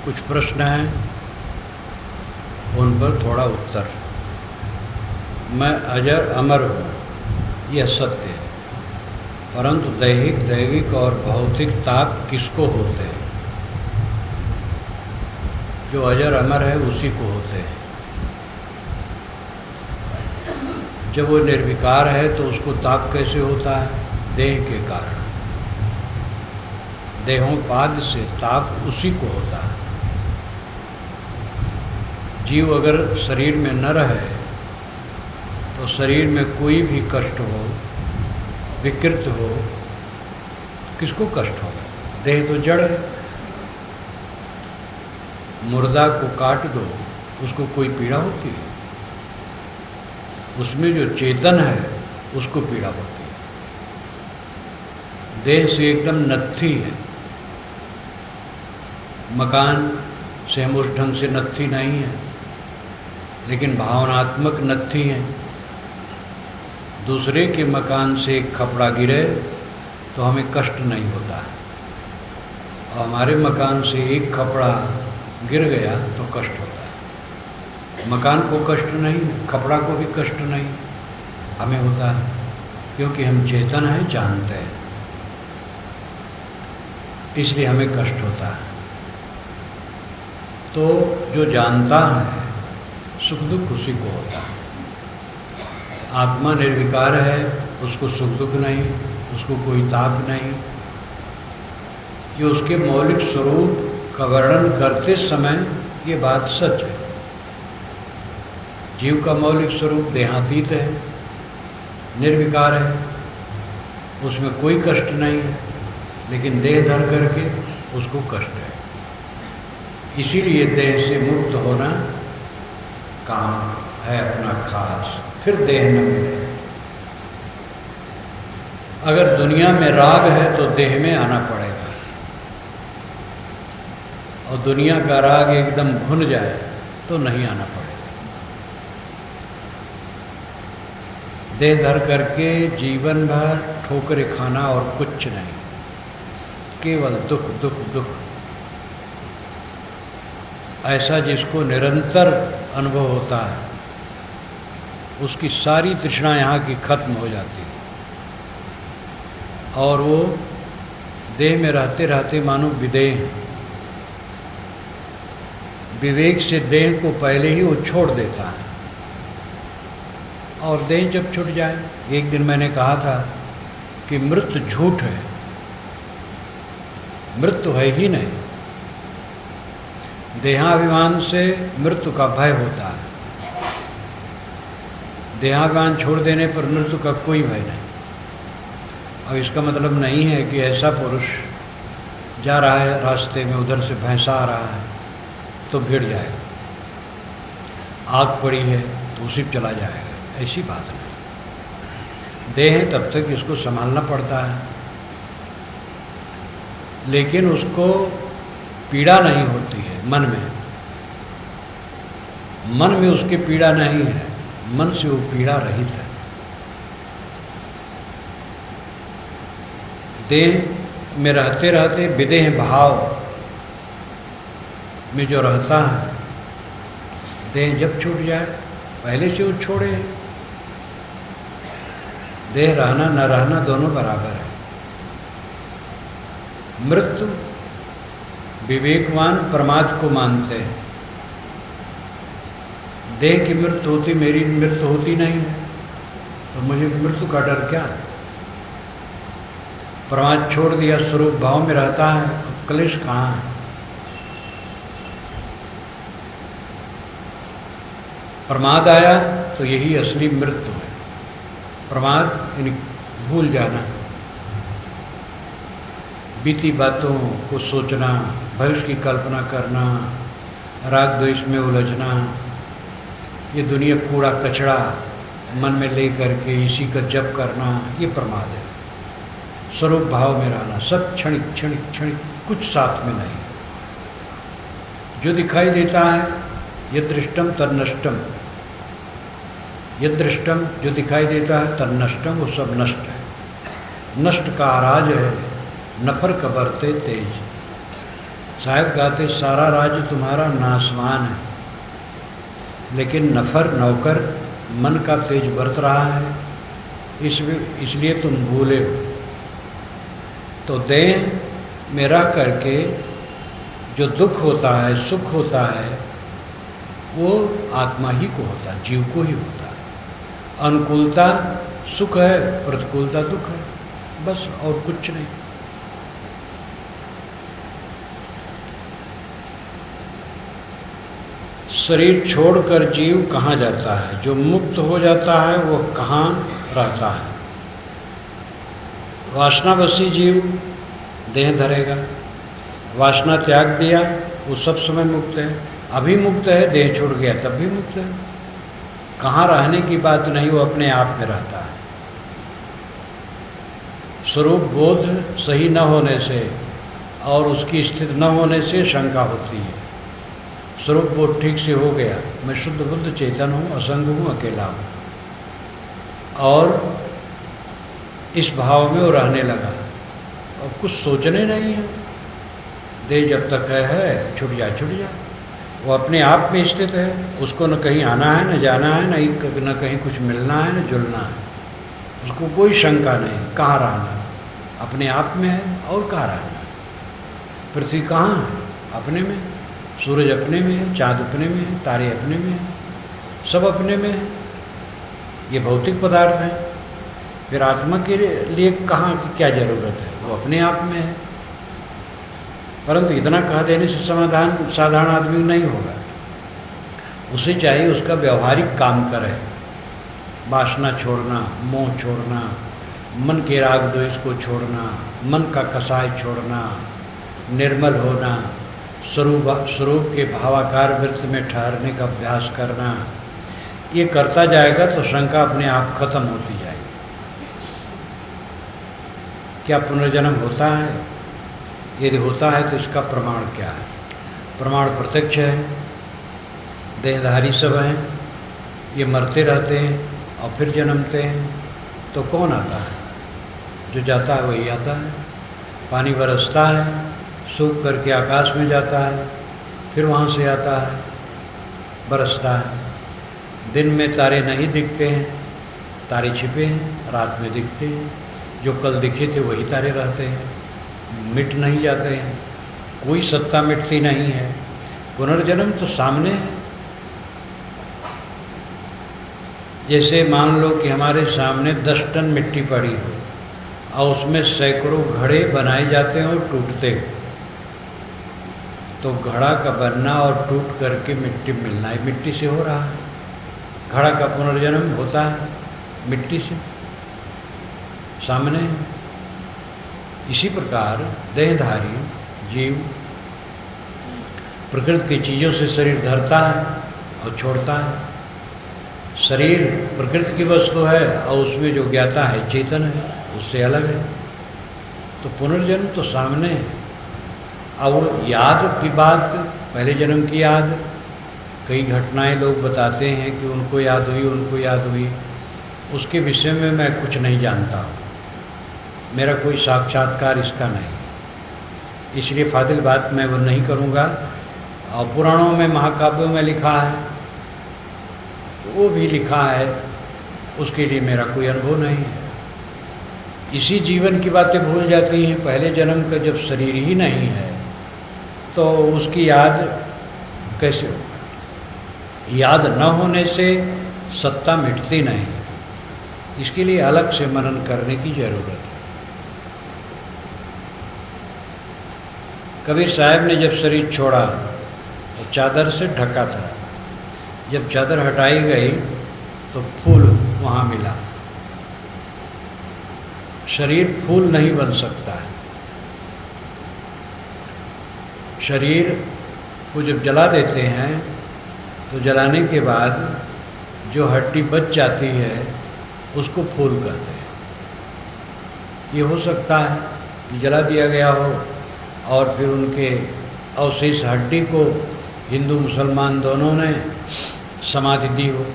कुछ प्रश्न हैं, उन पर थोड़ा उत्तर। मैं अजर अमर हूँ, यह सत्य है, परंतु दैहिक, दैविक और भौतिक ताप किसको होते हैं? जो अजर अमर है उसी को होते हैं। जब वो निर्विकार है तो उसको ताप कैसे होता है? देह के कारण। देहोपाद से ताप उसी को होता है। जीव अगर शरीर में न रहे तो शरीर में कोई भी कष्ट हो, विकृत हो, किसको कष्ट होगा? देह तो जड़ है। मुर्दा को काट दो, उसको कोई पीड़ा होती है? उसमें जो चेतन है उसको पीड़ा होती है। देह से एकदम नत्थी है। मकान से हम उस ढंग से नत्थी नहीं है, लेकिन भावनात्मक नत्थी है। दूसरे के मकान से एक खपड़ा गिरे तो हमें कष्ट नहीं होता है, और हमारे मकान से एक खपड़ा गिर गया तो कष्ट होता है। मकान को कष्ट नहीं, खपड़ा को भी कष्ट नहीं, हमें होता है, क्योंकि हम चेतन हैं, जानते हैं, इसलिए हमें कष्ट होता है। तो जो जानता है सुख दुख उसी को होता है। आत्मा निर्विकार है, उसको सुख दुख नहीं, उसको कोई ताप नहीं। ये उसके मौलिक स्वरूप का वर्णन करते समय ये बात सच है। जीव का मौलिक स्वरूप देहातीत है, निर्विकार है, उसमें कोई कष्ट नहीं है, लेकिन देह धर करके उसको कष्ट है। इसीलिए देह से मुक्त होना काम है अपना खास, फिर देह न मिले। अगर दुनिया में राग है तो देह में आना पड़ेगा, और दुनिया का राग एकदम भुन जाए तो नहीं आना पड़ेगा। देह धर करके जीवन भर ठोकरे खाना और कुछ नहीं, केवल दुख दुख दुख। ऐसा जिसको निरंतर अनुभव होता है, उसकी सारी तृष्णा यहाँ की खत्म हो जाती है, और वो देह में रहते रहते मानो विदेह है। विवेक से देह को पहले ही वो छोड़ देता है, और देह जब छूट जाए, एक दिन मैंने कहा था कि मृत्यु झूठ है, मृत्यु है ही नहीं। देहाभिमान से मृत्यु का भय होता है, देहाभिमान छोड़ देने पर मृत्यु का कोई भय नहीं। अब इसका मतलब नहीं है कि ऐसा पुरुष जा रहा है रास्ते में, उधर से भैंसा आ रहा है तो भिड़ जाएगा, आग पड़ी है तो उसी चला जाएगा, ऐसी बात नहीं। देह है तब तक इसको संभालना पड़ता है, लेकिन उसको पीड़ा नहीं होती है मन में। मन में उसकी पीड़ा नहीं है, मन से वो पीड़ा रहित है। देह में रहते रहते विदेह भाव में जो रहता है, देह जब छूट जाए, पहले से वो छोड़े। देह रहना न रहना दोनों बराबर है। मृत्यु विवेकवान प्रमाद को मानते हैं। देह की मृत्यु होती, मेरी मृत्यु होती नहीं है, तो मुझे मृत्यु का डर क्या है? प्रमाद छोड़ दिया, स्वरूप भाव में रहता है, अब क्लेश कहाँ है? प्रमाद आया तो यही असली मृत्यु है। प्रमाद यानी भूल जाना, बीती बातों को सोचना, भविष्य की कल्पना करना, राग द्वेष में उलझना, ये दुनिया कूड़ा कचड़ा मन में ले करके इसी का जप करना, ये प्रमाद है। स्वरूप भाव में रहना, सब क्षणिक क्षणिक क्षणिक, कुछ साथ में नहीं। जो दिखाई देता है यद दृष्टम तन्नष्टम, यद दृष्टम जो दिखाई देता है तन्नष्टम, वो सब नष्ट है। नष्ट का आराज है, नफर कबरते तेज। साहब कहते सारा राज्य तुम्हारा नासवान है, लेकिन नफर नौकर मन का तेज बरत रहा है, इसलिए तुम भूले हो। तो देह में रह करके जो दुख होता है, सुख होता है, वो आत्मा ही को होता है, जीव को ही होता है। अनुकूलता सुख है, प्रतिकूलता दुख है, बस और कुछ नहीं। शरीर छोड़कर जीव कहाँ जाता है? जो मुक्त हो जाता है वो कहाँ रहता है? वासनावशी जीव देह धरेगा, वासना त्याग दिया वो सब समय मुक्त है, अभी मुक्त है, देह छोड़ गया तब भी मुक्त है। कहाँ रहने की बात नहीं, वो अपने आप में रहता है। स्वरूप बोध सही न होने से और उसकी स्थिति न होने से शंका होती है। स्वरूप बोध ठीक से हो गया, मैं शुद्ध बुद्ध चेतन हूँ, असंग हूँ, अकेला हूँ, और इस भाव में वो रहने लगा और कुछ सोचने नहीं है। देह जब तक है छूट जा, वो अपने आप में स्थित है, उसको न कहीं आना है न जाना है, न कहीं कुछ मिलना है न जुलना है, उसको कोई शंका नहीं। कहाँ रहना? अपने आप में है, और कहाँ रहना? पृथ्वी कहाँ है? अपने में। सूरज अपने में है, चाँद अपने में है, तारे अपने में है, सब अपने में है। ये भौतिक पदार्थ हैं, फिर आत्मा के लिए कहाँ की क्या जरूरत है? वो अपने आप में है। परंतु इतना कह देने से समाधान साधारण आदमी नहीं होगा। उसे चाहिए उसका व्यवहारिक काम करे, वासना छोड़ना, मोह छोड़ना, मन के राग द्वेष को छोड़ना, मन का कसाय छोड़ना, निर्मल होना, स्वरूप के भावाकार वृत्त में ठहरने का अभ्यास करना। ये करता जाएगा तो शंका अपने आप खत्म होती जाएगी। क्या पुनर्जन्म होता है? यदि होता है तो इसका प्रमाण क्या है? प्रमाण प्रत्यक्ष है। देहधारी सब हैं, ये मरते रहते हैं और फिर जन्मते हैं, तो कौन आता है? जो जाता है वही आता है। पानी बरसता है, सूख करके आकाश में जाता है, फिर वहाँ से आता है, बरसता है। दिन में तारे नहीं दिखते हैं, तारे छिपे हैं, रात में दिखते हैं। जो कल दिखे थे वही तारे रहते हैं, मिट नहीं जाते हैं, कोई सत्ता मिटती नहीं है। पुनर्जन्म तो सामने है। जैसे मान लो कि हमारे सामने 10 टन मिट्टी पड़ी हो और उसमें सैकड़ों घड़े बनाए जाते हैं और टूटते हैं, तो घड़ा का बनना और टूट करके मिट्टी मिलना है, मिट्टी से हो रहा है। घड़ा का पुनर्जन्म होता है मिट्टी से, सामने। इसी प्रकार देहधारी जीव प्रकृति की चीज़ों से शरीर धरता है और छोड़ता है। शरीर प्रकृति की वस्तु है और उसमें जो ज्ञाता है चेतन है, उससे अलग है। तो पुनर्जन्म तो सामने है। अब याद की बात, पहले जन्म की याद, कई घटनाएं लोग बताते हैं कि उनको याद हुई, उनको याद हुई। उसके विषय में मैं कुछ नहीं जानता हूँ, मेरा कोई साक्षात्कार इसका नहीं, इसलिए फाजिल बात मैं वो नहीं करूँगा। और पुराणों में, महाकाव्यों में लिखा है तो वो भी लिखा है, उसके लिए मेरा कोई अनुभव नहीं है। इसी जीवन की बातें भूल जाती हैं। पहले जन्म का जब शरीर ही नहीं है तो उसकी याद कैसे होगा? याद न होने से सत्ता मिटती नहीं, इसके लिए अलग से मनन करने की जरूरत है। कबीर साहब ने जब शरीर छोड़ा तो चादर से ढका था, जब चादर हटाई गई तो फूल वहाँ मिला। शरीर फूल नहीं बन सकता है। शरीर को जब जला देते हैं तो जलाने के बाद जो हड्डी बच जाती है उसको फूल कहते हैं। ये हो सकता है कि जला दिया गया हो और फिर उनके अवशेष हड्डी को हिंदू मुसलमान दोनों ने समाधि दी हो,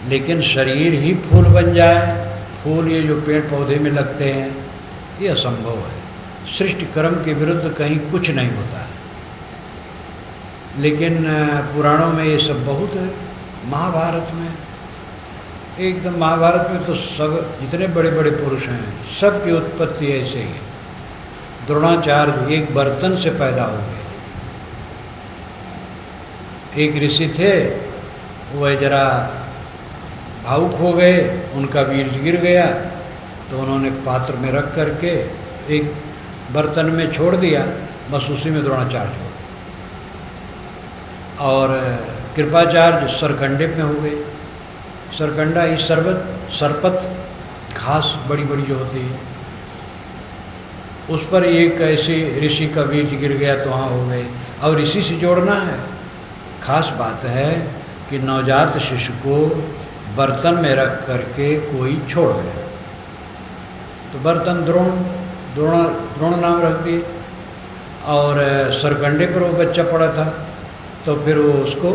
लेकिन शरीर ही फूल बन जाए, फूल ये जो पेड़ पौधे में लगते हैं, ये असंभव है। सृष्टि क्रम के विरुद्ध कहीं कुछ नहीं होता है। लेकिन पुराणों में ये सब बहुत है। महाभारत में एकदम, महाभारत में तो सब जितने बड़े बड़े पुरुष हैं सब की उत्पत्ति ऐसे ही है। द्रोणाचार्य एक बर्तन से पैदा हो गए। एक ऋषि थे, वह जरा भावुक हो गए, उनका वीर्य गिर गया, तो उन्होंने पात्र में रख करके एक बर्तन में छोड़ दिया, बस उसी में द्रोणाचार्य हो। और कृपाचार्य सरकंडे में हो गए। सरकंडा ही सरपत घास बड़ी बड़ी जो होती है, उस पर एक ऐसे ऋषि का वीर्य गिर गया तो वहाँ हो गए। और ऋषि से जोड़ना है, खास बात है कि नवजात शिशु को बर्तन में रख करके कोई छोड़ गया, तो बर्तन द्रोण नाम रख दिए। और सरकंडे पर वो बच्चा पड़ा था, तो फिर वो उसको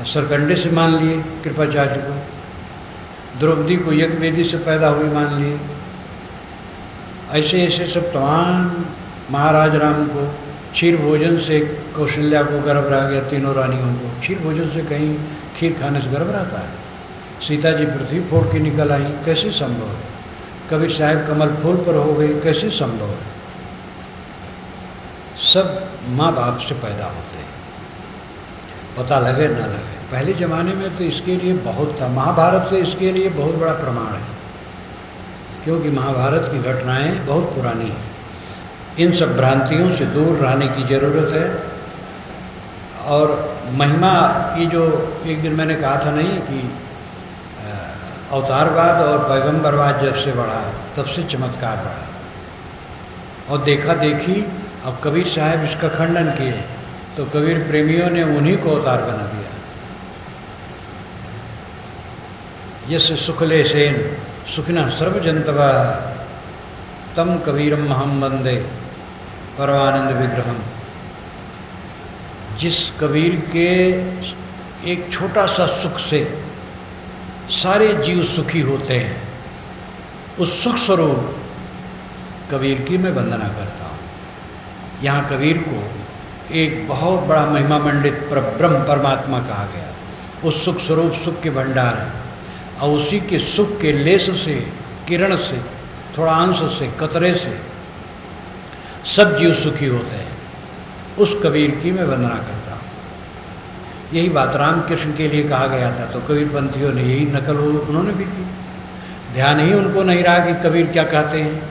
सरकंडे से मान लिए कृपाचार्य को। द्रौपदी को यज्ञवेदी से पैदा हुई मान लिए। ऐसे ऐसे सब तमाम, महाराज राम को क्षीर भोजन से कौशल्या को गर्भ रह गया, तीनों रानियों को क्षीर भोजन से कहीं खीर खाने से गर्भ रहता है। सीता जी पृथ्वी फोड़ के निकल आई, कैसे संभव है? कबीर साहब कमल फूल पर हो गए, कैसे संभव है? सब माँ बाप से पैदा होते हैं, पता लगे ना लगे। पहले ज़माने में तो इसके लिए बहुत था। महाभारत से इसके लिए बहुत बड़ा प्रमाण है, क्योंकि महाभारत की घटनाएं बहुत पुरानी हैं। इन सब भ्रांतियों से दूर रहने की ज़रूरत है। और महिमा, ये जो एक दिन मैंने कहा था नहीं कि अवतारवाद और पैगंबरवाद जब से बढ़ा तब से चमत्कार बढ़ा। और देखा देखी, अब कबीर साहब इसका खंडन किए तो कबीर प्रेमियों ने उन्हीं को अवतार बना दिया। यस सुखले सेन सुखिना सर्वजंतवा तम कबीरम महम वंदे परमानंद विग्रहम। जिस कबीर के एक छोटा सा सुख से सारे जीव सुखी होते हैं, उस सुख स्वरूप कबीर की मैं वंदना करता हूँ। यहाँ कबीर को एक बहुत बड़ा महिमा मंडित ब्रह्म परमात्मा कहा गया। उस सुख स्वरूप सुख के भंडार है, और उसी के सुख के लेस से, किरण से, थोड़ा अंश से, कतरे से सब जीव सुखी होते हैं। उस कबीर की मैं वंदना करता हूँ। यही बात रामकृष्ण के लिए कहा गया था, तो कबीर पंथियों ने यही नकल उन्होंने भी की। ध्यान ही उनको नहीं रहा कि कबीर क्या कहते हैं,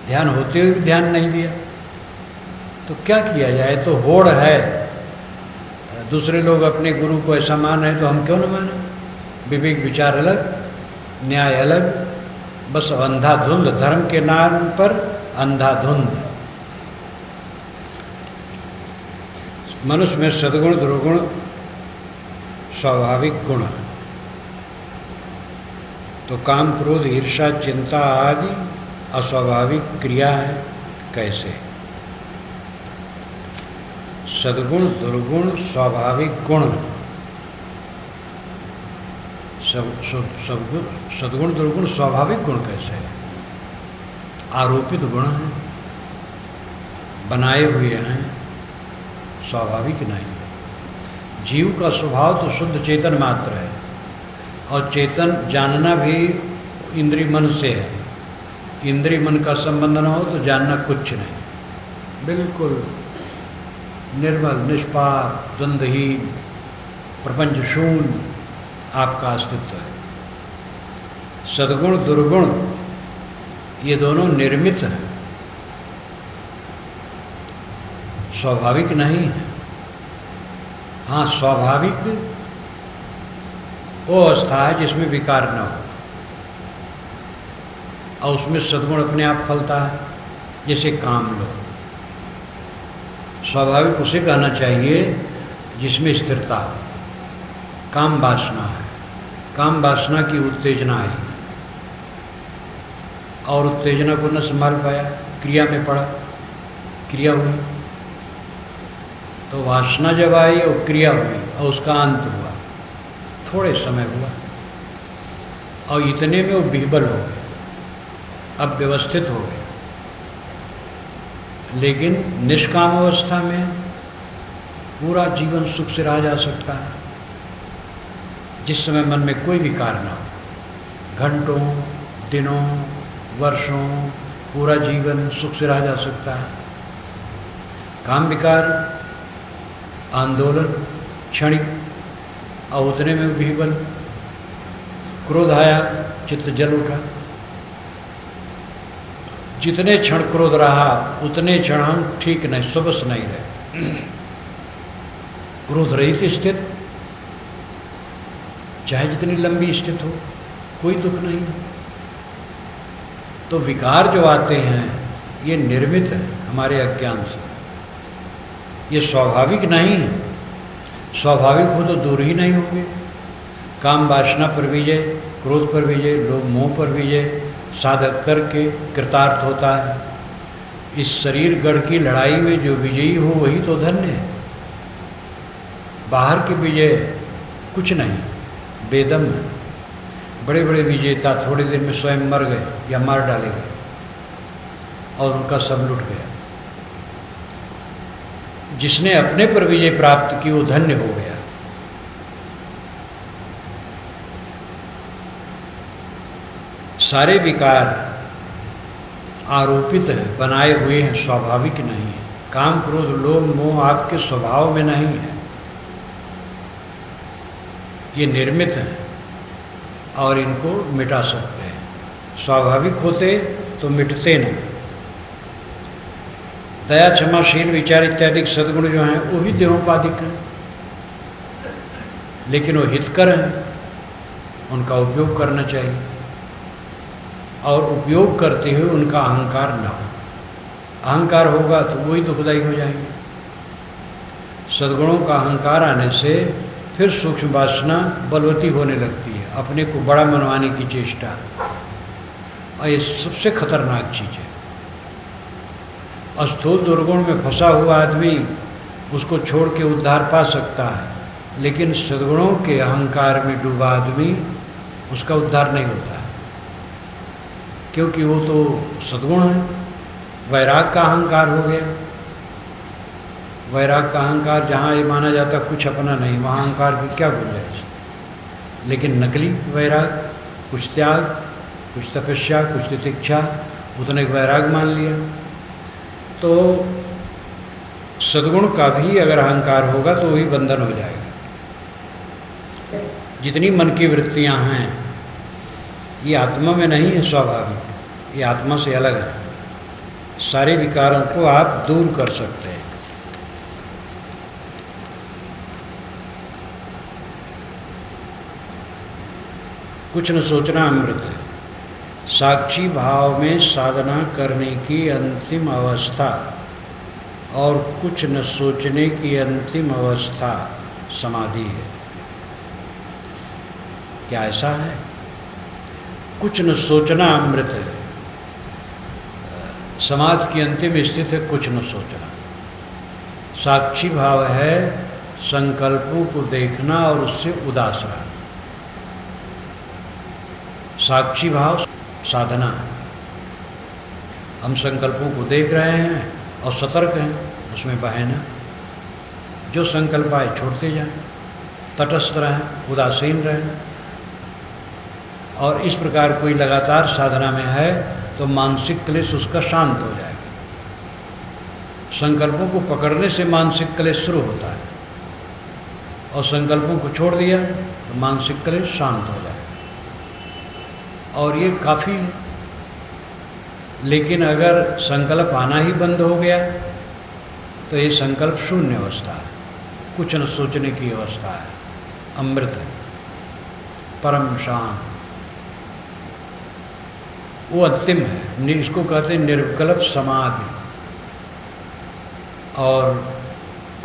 ध्यान होते हुए भी ध्यान नहीं दिया, तो क्या किया जाए। तो होड़ है, दूसरे लोग अपने गुरु को ऐसा मान रहे तो हम क्यों न माने। विवेक विचार अलग, न्याय अलग, बस अंधाधुंध धर्म के नाम पर अंधाधुंध। मनुष्य में सद्गुण दुर्गुण स्वाभाविक गुण, तो काम क्रोध ईर्ष्या चिंता आदि अस्वाभाविक क्रिया है। कैसे? सद्गुण दुर्गुण स्वाभाविक गुण, सद्गुण दुर्गुण स्वाभाविक गुण कैसे है? आरोपित गुण हैं, बनाए हुए हैं, स्वाभाविक नहीं। जीव का स्वभाव तो शुद्ध चेतन मात्र है, और चेतन जानना भी इंद्रिय मन से है। इंद्रिय मन का संबंध न हो तो जानना कुछ नहीं, बिल्कुल निर्मल निष्पाप द्वंद्वहीन प्रपंच शून्य आपका अस्तित्व है। सद्गुण दुर्गुण ये दोनों निर्मित हैं, स्वाभाविक नहीं है। हाँ, स्वाभाविक वो अवस्था है जिसमें विकार न हो, और उसमें सद्गुण अपने आप फलता है। जैसे काम लो, स्वाभाविक उसे कहना चाहिए जिसमें स्थिरता हो। काम वासना है, काम वासना की उत्तेजना है, और उत्तेजना को न संभाल पाया, क्रिया में पड़ा, क्रिया हुई, तो वासना जब आई और क्रिया हुई और उसका अंत हुआ, थोड़े समय हुआ, और इतने में वो बिहबल हो गए। अब व्यवस्थित हो गया। लेकिन निष्काम अवस्था में पूरा जीवन सुख से रहा जा सकता है, जिस समय मन में कोई विकार ना हो। घंटों, दिनों, वर्षों पूरा जीवन सुख से रहा जा सकता है। काम विकार, आंदोलन क्षणिक, और उतने में भी बल। क्रोध आया, चित्त जल उठा। जितने क्षण क्रोध रहा उतने क्षण हम ठीक नहीं, सबस नहीं रहे। क्रोध रहित स्थित, चाहे जितनी लंबी स्थित हो, कोई दुख नहीं। तो विकार जो आते हैं ये निर्मित है हमारे अज्ञान से, ये स्वाभाविक नहीं है। स्वाभाविक हो तो दूर ही नहीं होंगे। काम वासना पर विजय, क्रोध पर विजय, लोभ मोह पर विजय साधक करके कृतार्थ होता है। इस शरीर गढ़ की लड़ाई में जो विजयी हो वही तो धन्य है। बाहर की विजय कुछ नहीं, बेदम है। बड़े बड़े विजेता थोड़ी देर में स्वयं मर गए या मार डाले गए और उनका सब लुट गया। जिसने अपने पर विजय प्राप्त की वो धन्य हो गया। सारे विकार आरोपित हैं, बनाए हुए हैं, स्वाभाविक नहीं है। काम, क्रोध, लोभ, मोह आपके स्वभाव में नहीं है, ये निर्मित हैं और इनको मिटा सकते हैं। स्वाभाविक होते तो मिटते नहीं। दया, क्षमाशील, विचार इत्यादि सद्गुण जो हैं वो भी देहोपाधिक हैं, लेकिन वो हितकर हैं, उनका उपयोग करना चाहिए। और उपयोग करते हुए उनका अहंकार न हो। अहंकार होगा तो वही दुखदायी हो जाएंगे। सद्गुणों का अहंकार आने से फिर सूक्ष्म वासना बलवती होने लगती है, अपने को बड़ा मनवाने की चेष्टा, और ये सबसे खतरनाक चीज़ है। स्थूल दुर्गुण में फंसा हुआ आदमी उसको छोड़ के उद्धार पा सकता है, लेकिन सद्गुणों के अहंकार में डूबा आदमी उसका उद्धार नहीं होता है, क्योंकि वो तो सद्गुण है। वैराग का अहंकार हो गया। वैराग का अहंकार, जहाँ ये माना जाता कुछ अपना नहीं, वहाँ अहंकार की क्या गुंजाइश। लेकिन नकली वैराग, कुछ त्याग, कुछ तपस्या, कुछ तितिक्षा, उतने वैराग मान लिया। तो सद्गुण का भी अगर अहंकार होगा तो वही बंधन हो जाएगा। जितनी मन की वृत्तियां हैं ये आत्मा में नहीं है स्वाभाविक, ये आत्मा से अलग है। सारे विकारों को आप दूर कर सकते हैं। कुछ न सोचना अमृत है। साक्षी भाव में साधना करने की अंतिम अवस्था और कुछ न सोचने की अंतिम अवस्था समाधि है। क्या ऐसा है? कुछ न सोचना अमृत है। समाधि की अंतिम स्थिति है कुछ न सोचना। साक्षी भाव है संकल्पों को देखना और उससे उदास रहना। साक्षी भाव साधना है। हम संकल्पों को देख रहे हैं और सतर्क हैं, उसमें बहना। जो संकल्प आए छोड़ते जाएं, तटस्थ रहें, उदासीन रहें। और इस प्रकार कोई लगातार साधना में है तो मानसिक क्लेश उसका शांत हो जाएगा। संकल्पों को पकड़ने से मानसिक क्लेश शुरू होता है और संकल्पों को छोड़ दिया तो मानसिक क्लेश शांत हो जाएगा। और ये काफ़ी है। लेकिन अगर संकल्प आना ही बंद हो गया तो ये संकल्प शून्य अवस्था है, कुछ न सोचने की अवस्था है, अमृत है, परम शांत। वो अंतिम है। इसको कहते हैं निर्विकल्प समाधि और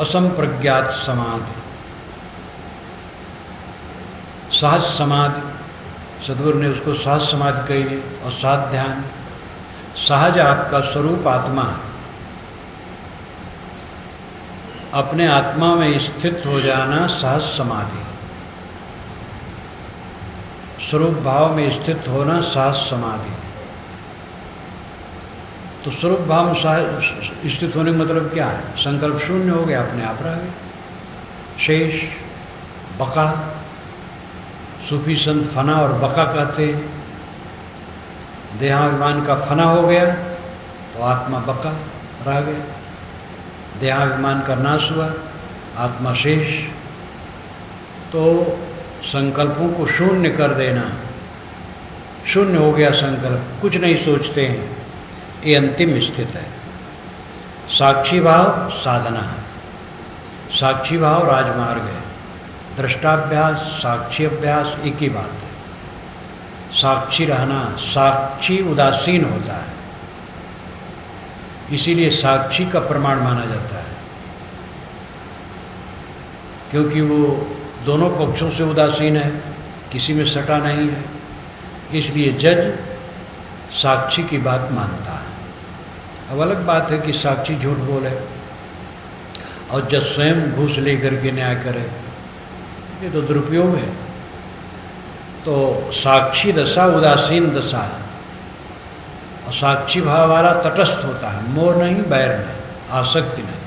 असंप्रज्ञात समाधि, सहज समाधि। सद्गुरु ने उसको सहज समाधि कही है। और साध ध्यान, सहज आपका स्वरूप आत्मा है। अपने आत्मा में स्थित हो जाना सहज समाधि। स्वरूप भाव में स्थित होना सहज समाधि। तो स्वरूप भाव में स्थित होने का मतलब क्या है? संकल्प शून्य हो गया, अपने आप रह गया। शेष, बका, सूफी संत फना और बका कहते हैं। देहाभिमान का फना हो गया तो आत्मा बका रह गया, देहाभिमान का नाश हुआ, आत्मा शेष। तो संकल्पों को शून्य कर देना, शून्य हो गया संकल्प, कुछ नहीं सोचते हैं, ये अंतिम स्थिति है। साक्षी भाव साधना है, साक्षी भाव राजमार्ग है। दृष्टाभ्यास, साक्षी अभ्यास एक ही बात है। साक्षी रहना, साक्षी उदासीन होता है, इसीलिए साक्षी का प्रमाण माना जाता है, क्योंकि वो दोनों पक्षों से उदासीन है, किसी में सटा नहीं है, इसलिए जज साक्षी की बात मानता है। अब अलग बात है कि साक्षी झूठ बोले और जज स्वयं घूस लेकर के न्याय करे, ये तो दुरुपयोग है। तो साक्षी दशा उदासीन दशा है, और साक्षी भाव वाला तटस्थ होता है, मोह नहीं, बैर नहीं, आसक्ति नहीं।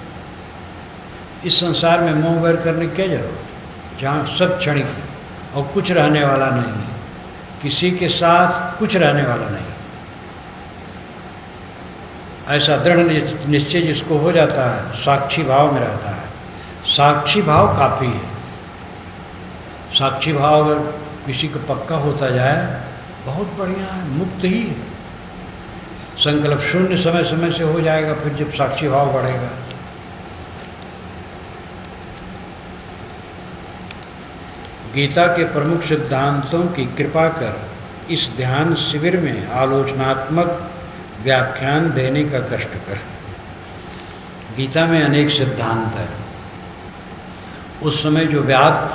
इस संसार में मोह बैर करने की क्या जरूरत है, जहाँ सब क्षणिक है और कुछ रहने वाला नहीं है, किसी के साथ कुछ रहने वाला नहीं। ऐसा दृढ़ निश्चय जिसको हो जाता है, साक्षी भाव में रहता है। साक्षी भाव काफ़ी है। साक्षी भाव अगर किसी को पक्का होता जाए, बहुत बढ़िया है, मुक्त ही है। संकल्प शून्य समय समय से हो जाएगा, फिर जब साक्षी भाव बढ़ेगा। गीता के प्रमुख सिद्धांतों की कृपा कर इस ध्यान शिविर में आलोचनात्मक व्याख्यान देने का कष्ट कर। गीता में अनेक सिद्धांत हैं, उस समय जो व्याप्त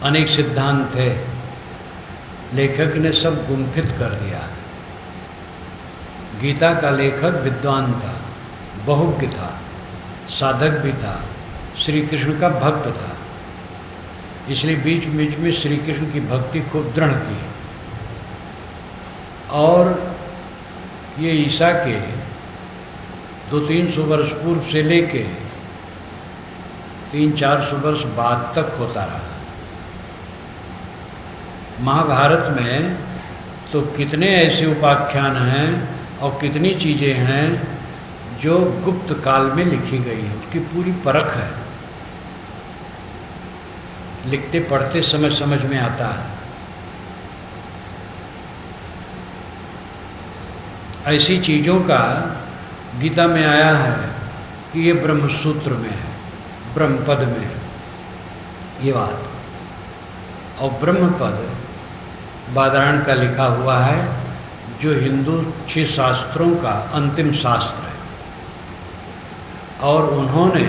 अनेक सिद्धांत थे, लेखक ने सब गुम्फित कर दिया। गीता का लेखक विद्वान था, बहुज्ञ था, साधक भी था, श्री कृष्ण का भक्त था, इसलिए बीच बीच में श्री कृष्ण की भक्ति खूब दृढ़ की। और ये ईसा के 200-300 वर्ष पूर्व से लेके 300-400 वर्ष बाद तक होता रहा। महाभारत में तो कितने ऐसे उपाख्यान हैं और कितनी चीज़ें हैं जो गुप्त काल में लिखी गई है, उसकी पूरी परख है, लिखते पढ़ते समझ में आता है। ऐसी चीज़ों का गीता में आया है कि ये ब्रह्मसूत्र में है, ब्रह्मपद में है ये बात। और ब्रह्मपद बादरायण का लिखा हुआ है, जो हिंदू 6 शास्त्रों का अंतिम शास्त्र है। और उन्होंने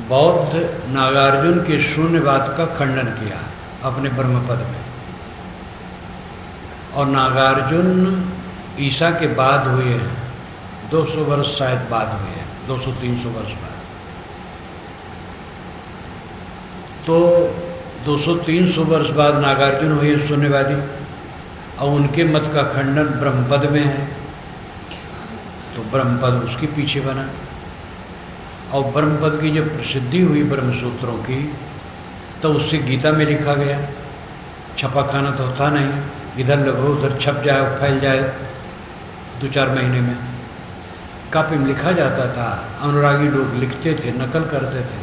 बौद्ध नागार्जुन के शून्यवाद का खंडन किया अपने ब्रह्मपद में। और नागार्जुन ईसा के बाद हुए हैं, 200 वर्ष शायद बाद हुए हैं, 200-300 वर्ष बाद। तो 200-300 वर्ष बाद नागार्जुन हुए शून्यवादी, और उनके मत का खंडन ब्रह्मपद में है, तो ब्रह्मपद उसके पीछे बना। और ब्रह्मपद की जब प्रसिद्धि हुई ब्रह्मसूत्रों की, तो उससे गीता में लिखा गया। छपा खाना तो होता नहीं, इधर लगो उधर छप जाए, फैल जाए 2-4 महीने में। कापी में लिखा जाता था, अनुरागी लोग लिखते थे, नकल करते थे।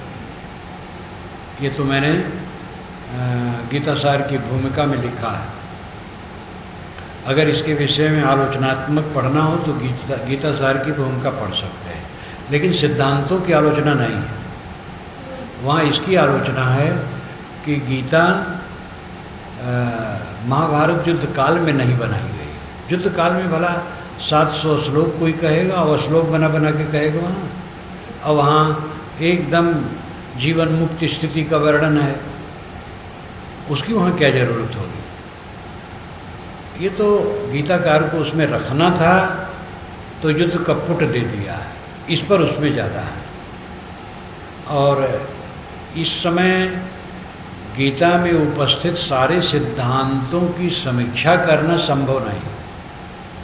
ये तो मैंने गीता सार की भूमिका में लिखा है। अगर इसके विषय में आलोचनात्मक पढ़ना हो तो गीता सार की भूमिका पढ़ सकते हैं, लेकिन सिद्धांतों की आलोचना नहीं है। वहाँ इसकी आलोचना है कि गीता महाभारत युद्ध काल में नहीं बनाई गई। युद्ध काल में भला 700 श्लोक कोई कहेगा, और श्लोक बना बना के कहेगा वहाँ, और वहाँ एकदम जीवन मुक्त स्थिति का वर्णन है, उसकी वहाँ क्या ज़रूरत होगी। ये तो गीताकार को उसमें रखना था, तो युद्ध का पुट दे दिया है, इस पर उसमें ज़्यादा है। और इस समय गीता में उपस्थित सारे सिद्धांतों की समीक्षा करना संभव नहीं,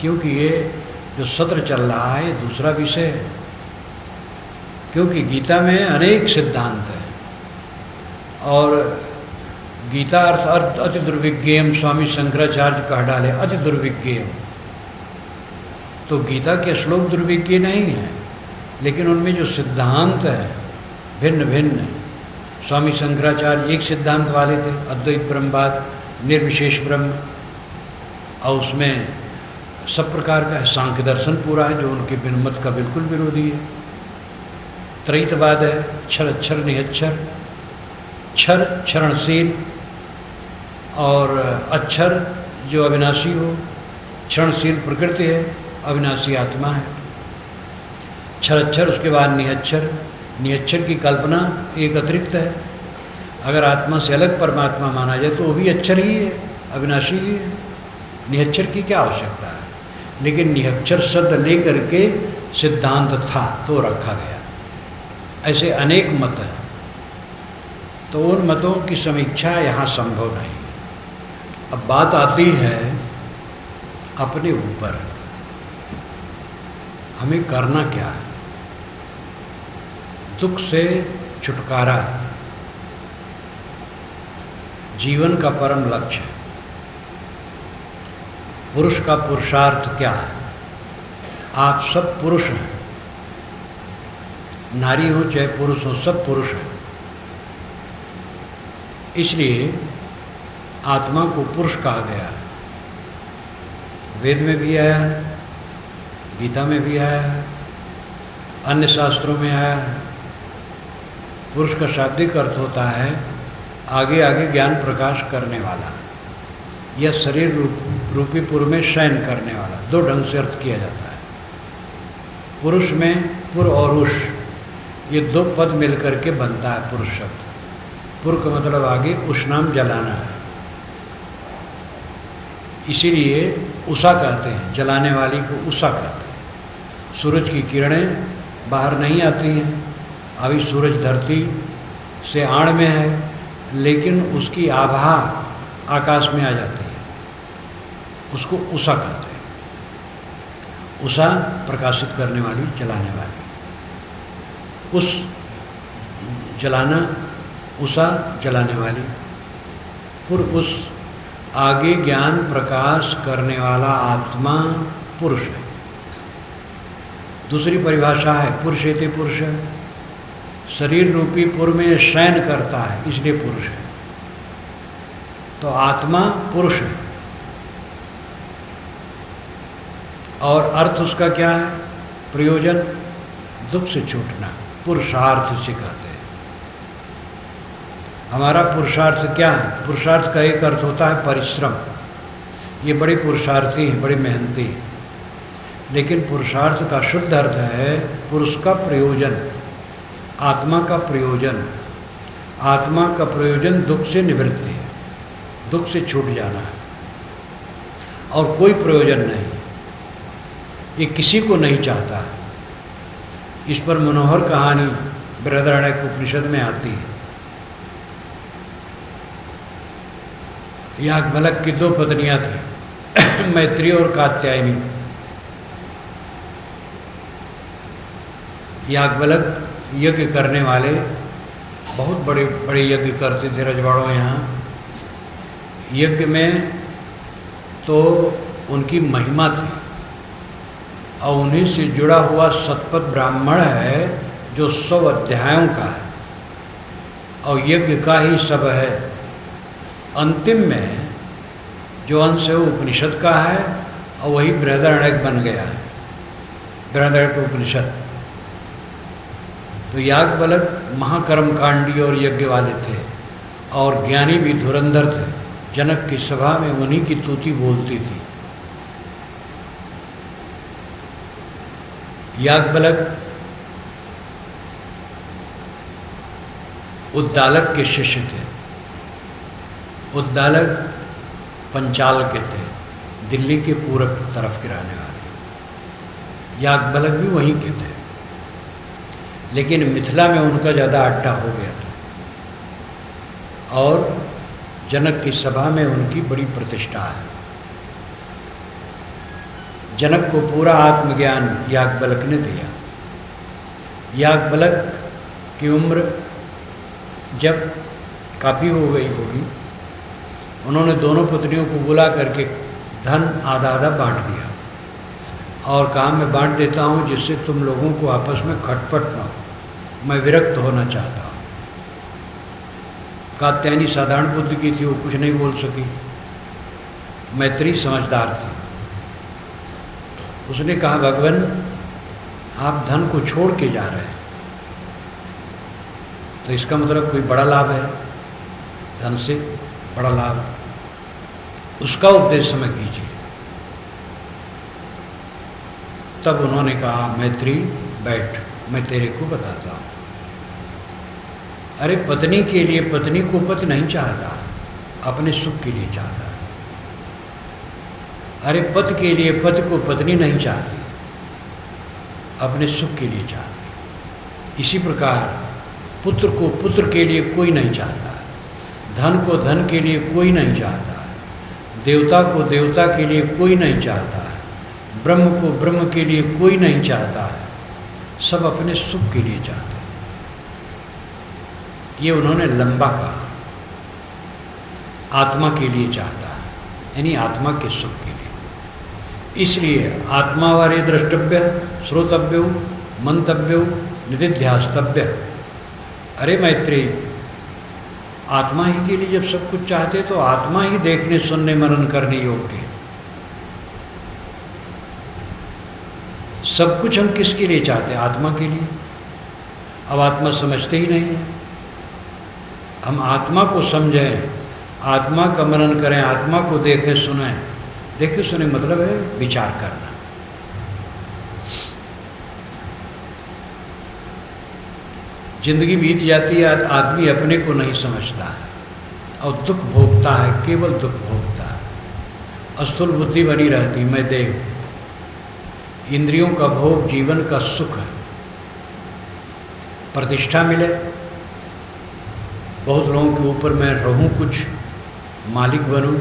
क्योंकि ये जो सत्र चल रहा है ये दूसरा विषय है, क्योंकि गीता में अनेक सिद्धांत हैं और गीता अर्थ अति दुर्विज्ञेयम, स्वामी शंकराचार्य कह डाले अति दुर्विज्ञेयम। तो गीता के श्लोक दुर्विज्ञ नहीं है, लेकिन उनमें जो सिद्धांत है भिन्न भिन्न। स्वामी शंकराचार्य एक सिद्धांत वाले थे, अद्वैत ब्रह्मवाद, निर्विशेष ब्रह्म, और उसमें सब प्रकार का सांख्य दर्शन पूरा है जो उनके बिनमत का बिल्कुल विरोधी है। त्रैतवाद है, क्षर अक्षर निहक्षर, क्षर क्षरणशील और अक्षर जो अविनाशी हो, क्षरणशील प्रकृति है, अविनाशी आत्मा है। क्षर अक्षर, उसके बाद निहक्षर, निहक्षर की कल्पना एक अतिरिक्त है। अगर आत्मा से अलग परमात्मा माना जाए तो वो भी अक्षर ही है, अविनाशी ही है, निहक्षर की क्या आवश्यकता है। लेकिन निहक्षर शब्द लेकर के सिद्धांत था तो रखा गया। ऐसे अनेक मत हैं, तो उन मतों की समीक्षा यहाँ संभव नहीं। अब बात आती है अपने ऊपर, हमें करना क्या है। दुख से छुटकारा जीवन का परम लक्ष्य है। पुरुष का पुरुषार्थ क्या है। आप सब पुरुष हैं, नारी हो चाहे पुरुष हो, सब पुरुष हैं। इसलिए आत्मा को पुरुष कहा गया है। वेद में भी आया है, गीता में भी आया है, अन्य शास्त्रों में आया है। पुरुष का शाब्दिक अर्थ होता है आगे आगे ज्ञान प्रकाश करने वाला, या शरीर रूपी पुर में शयन करने वाला। दो ढंग से अर्थ किया जाता है। पुरुष में पुर और उष, ये दो पद मिलकर के बनता है पुरुष शब्द। पुर का मतलब आगे, उष नाम जलाना है, इसीलिए उषा कहते हैं, जलाने वाली को उषा कहते हैं। सूरज की किरणें बाहर नहीं आती हैं, अभी सूरज धरती से आड़ में है, लेकिन उसकी आभा आकाश में आ जाती है, उसको उषा कहते हैं। उषा प्रकाशित करने वाली, जलाने वाली। उस जलाना, उषा जलाने वाली, पुर उस आगे ज्ञान प्रकाश करने वाला आत्मा पुरुष है। दूसरी परिभाषा है पुरुषेति पुरुष, शरीर रूपी पुर में शयन करता है, इसलिए पुरुष है। तो आत्मा पुरुष है। और अर्थ उसका क्या है, प्रयोजन, दुख से छूटना, पुरुषार्थ से कहते हैं। हमारा पुरुषार्थ क्या है। पुरुषार्थ का एक अर्थ होता है परिश्रम। ये बड़े पुरुषार्थी हैं, बड़े मेहनती हैं, लेकिन पुरुषार्थ का शुद्ध अर्थ है पुरुष का प्रयोजन, आत्मा का प्रयोजन। आत्मा का प्रयोजन दुख से निवृत्ति है, दुख से छूट जाना है, और कोई प्रयोजन नहीं। ये किसी को नहीं चाहता है। इस पर मनोहर कहानी बृहदारण्यक उपनिषद में आती है। याज्ञवल्क्य की दो पत्नियां थीं, मैत्री और कात्यायनी। याज्ञवल्क्य यज्ञ करने वाले, बहुत बड़े बड़े यज्ञ करते थे रजवाड़ों यहाँ। यज्ञ में तो उनकी महिमा थी, और उन्हीं से जुड़ा हुआ शतपथ ब्राह्मण है जो 100 अध्यायों का है, और यज्ञ का ही सब है। अंतिम में जो अंश है वो उपनिषद का है, और वही बृहदारण्यक बन गया है, बृहदारण्यक उपनिषद। तो याज्ञवल्क्य महाकर्मकांडी और यज्ञ वाले थे, और ज्ञानी भी धुरंधर थे। जनक की सभा में उन्हीं की तूती बोलती थी। याज्ञवल्क्य उद्दालक के शिष्य थे। उद्दालक पंचाल के थे, दिल्ली के पूरब तरफ के रहने वाले। याज्ञवल्क्य भी वहीं के थे, लेकिन मिथिला में उनका ज़्यादा अड्डा हो गया था, और जनक की सभा में उनकी बड़ी प्रतिष्ठा है। जनक को पूरा आत्मज्ञान याज्ञवल्क्य ने दिया। याज्ञवल्क्य की उम्र जब काफ़ी हो गई होगी, उन्होंने दोनों पत्नियों को बुला करके धन आधा आधा बांट दिया और कहा मैं बांट देता हूँ जिससे तुम लोगों को आपस में खटपट न हो, मैं विरक्त होना चाहता हूँ। कात्यायनी साधारण बुद्धि की थी, वो कुछ नहीं बोल सकी। मैत्री समझदार थी, उसने कहा भगवान आप धन को छोड़ के जा रहे हैं तो इसका मतलब कोई बड़ा लाभ है, धन से बड़ा लाभ, उसका उपदेश हमें कीजिए। तब उन्होंने कहा मैत्री बैठ, मैं तेरे को बताता हूँ। अरे पत्नी के लिए पत्नी को पति नहीं चाहता, अपने सुख के लिए चाहता है। अरे पति के लिए पति को पत्नी नहीं चाहती, अपने सुख के लिए चाहती। इसी प्रकार पुत्र को पुत्र के लिए कोई नहीं चाहता, धन को धन के लिए कोई नहीं चाहता, देवता को देवता के लिए कोई नहीं चाहता, ब्रह्म को ब्रह्म के लिए कोई नहीं चाहता है, सब अपने सुख के लिए चाहते हैं। ये उन्होंने लंबा कहा, आत्मा के लिए चाहता है, यानी आत्मा के सुख के लिए। इसलिए आत्मा वारे द्रष्टव्य, श्रोतव्य, मंतव्य, निधिध्यास्तव्य। अरे मैत्री, आत्मा ही के लिए जब सब कुछ चाहते तो आत्मा ही देखने सुनने मनन करने योग्य है। सब कुछ हम किसके लिए चाहते हैं? आत्मा के लिए। अब आत्मा समझते ही नहीं है। हम आत्मा को समझें, आत्मा का मनन करें, आत्मा को देखें सुनें। देखें सुने मतलब है विचार करना। जिंदगी बीत जाती है, आदमी अपने को नहीं समझता है और दुख भोगता है, केवल दुख भोगता है। स्थूल बुद्धि बनी रहती, मैं देव। इंद्रियों का भोग जीवन का सुख है। प्रतिष्ठा मिले, बहुत लोगों के ऊपर मैं रहूं, कुछ मालिक बनूं,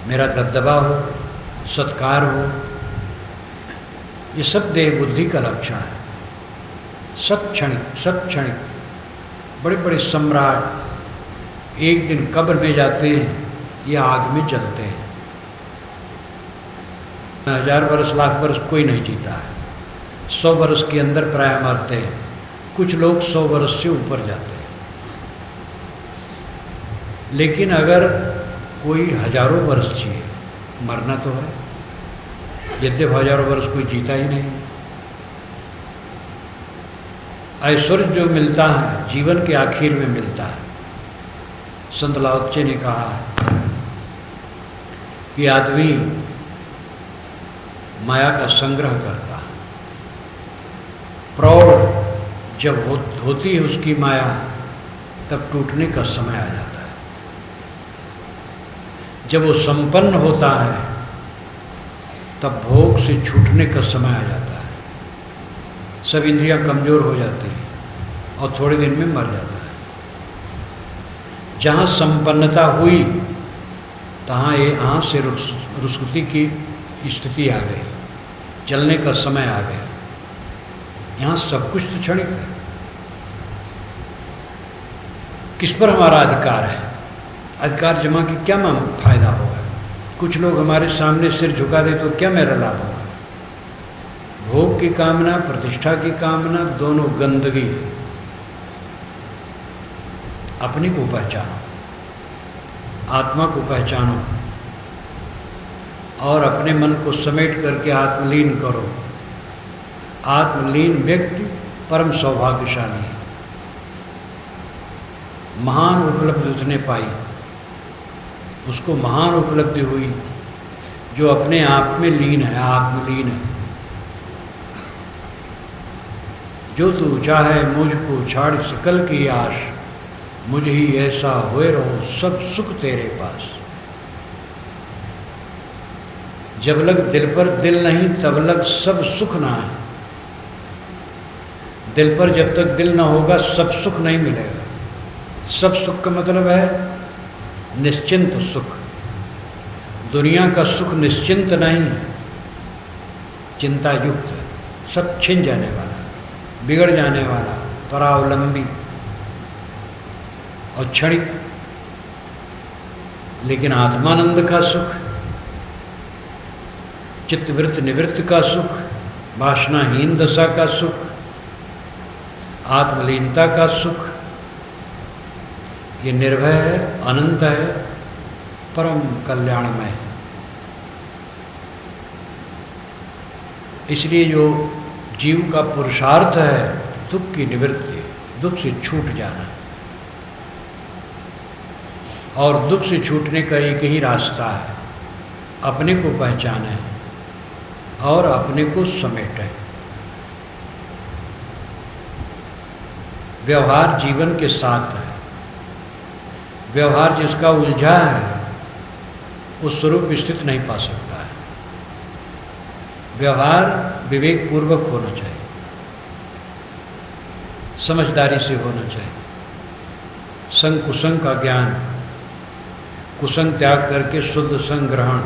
मेरा दबदबा हो, सत्कार हो, ये सब देह बुद्धि का लक्षण है। सब क्षणिक बड़े बड़े सम्राट एक दिन कब्र में जाते हैं या आग में जलते हैं। 1000 वर्ष लाख वर्ष कोई नहीं जीता है, 100 वर्ष के अंदर प्राय मरते हैं। कुछ लोग 100 वर्ष से ऊपर जाते हैं। लेकिन अगर कोई हजारों वर्ष जिए, मरना तो है, यद्यप हजारों वर्ष कोई जीता ही नहीं। ऐश्वर्य जो मिलता है जीवन के आखिर में मिलता है। संत लाओ त्से ने कहा है कि आदमी माया का संग्रह करता है, प्रौढ़ जब होती है उसकी माया, तब टूटने का समय आ जाता है। जब वो संपन्न होता है तब भोग से छूटने का समय आ जाता है। सब इंद्रियां कमजोर हो जाती हैं और थोड़े दिन में मर जाता है। जहाँ संपन्नता हुई तहाँ यहाँ से रुस्वती की स्थिति आ गई, चलने का समय आ गया। यहाँ सब कुछ तो क्षणिक है। किस पर हमारा अधिकार है? अधिकार जमा की क्या फायदा होगा? कुछ लोग हमारे सामने सिर झुका दे तो क्या मेरा लाभ होगा? भोग की कामना, प्रतिष्ठा की कामना, दोनों गंदगी है। अपने को पहचानो, आत्मा को पहचानो और अपने मन को समेट करके आत्मलीन करो। आत्मलीन व्यक्ति परम सौभाग्यशाली है। महान उपलब्धि उसने पाई, उसको महान उपलब्धि हुई जो अपने आप में लीन है, आत्मलीन है। जो तू चाहे मुझको छाड़ सकल की आश, मुझे ही ऐसा होए रहो सब सुख तेरे पास। जब लग दिल पर दिल नहीं तब लग सब सुख ना है। दिल पर जब तक दिल ना होगा सब सुख नहीं मिलेगा। सब सुख का मतलब है निश्चिंत सुख। दुनिया का सुख निश्चिंत नहीं है, चिंता युक्त, सब छिन जाने वाला, बिगड़ जाने वाला, परावलंबी और क्षणिक। लेकिन आत्मानंद का सुख, चित्तवृत्त निवृत्त का सुख, वासनाहीन दशा का सुख, आत्मलीनता का सुख, ये निर्भय है, अनंत है, परम कल्याणमय है। इसलिए जो जीव का पुरुषार्थ है दुख की निवृत्ति, दुख से छूट जाना। और दुख से छूटने का एक ही रास्ता है, अपने को पहचाने और अपने को समेटें। व्यवहार जीवन के साथ है। व्यवहार जिसका उलझा है वो स्वरूप स्थित नहीं पा सकता है। व्यवहार विवेक पूर्वक होना चाहिए, समझदारी से होना चाहिए। संग कुसंग का ज्ञान, कुसंग त्याग करके शुद्ध संग ग्रहण,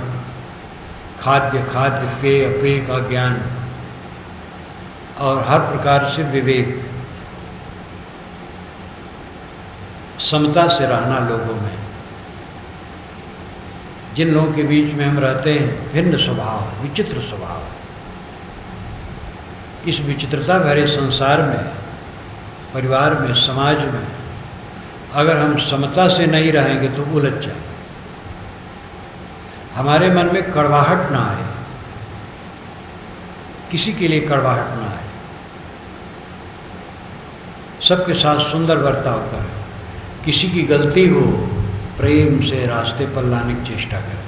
खाद्य खाद्य पेय अपेय का ज्ञान और हर प्रकार से विवेक, समता से रहना लोगों में। जिन लोगों के बीच में हम रहते हैं भिन्न स्वभाव, विचित्र स्वभाव, इस विचित्रता भरे संसार में, परिवार में, समाज में अगर हम समता से नहीं रहेंगे तो उलझ जाएंगे। हमारे मन में कड़वाहट ना आए, किसी के लिए कड़वाहट ना आए, सबके साथ सुंदर बर्ताव करें। किसी की गलती हो प्रेम से रास्ते पर लाने की चेष्टा करें,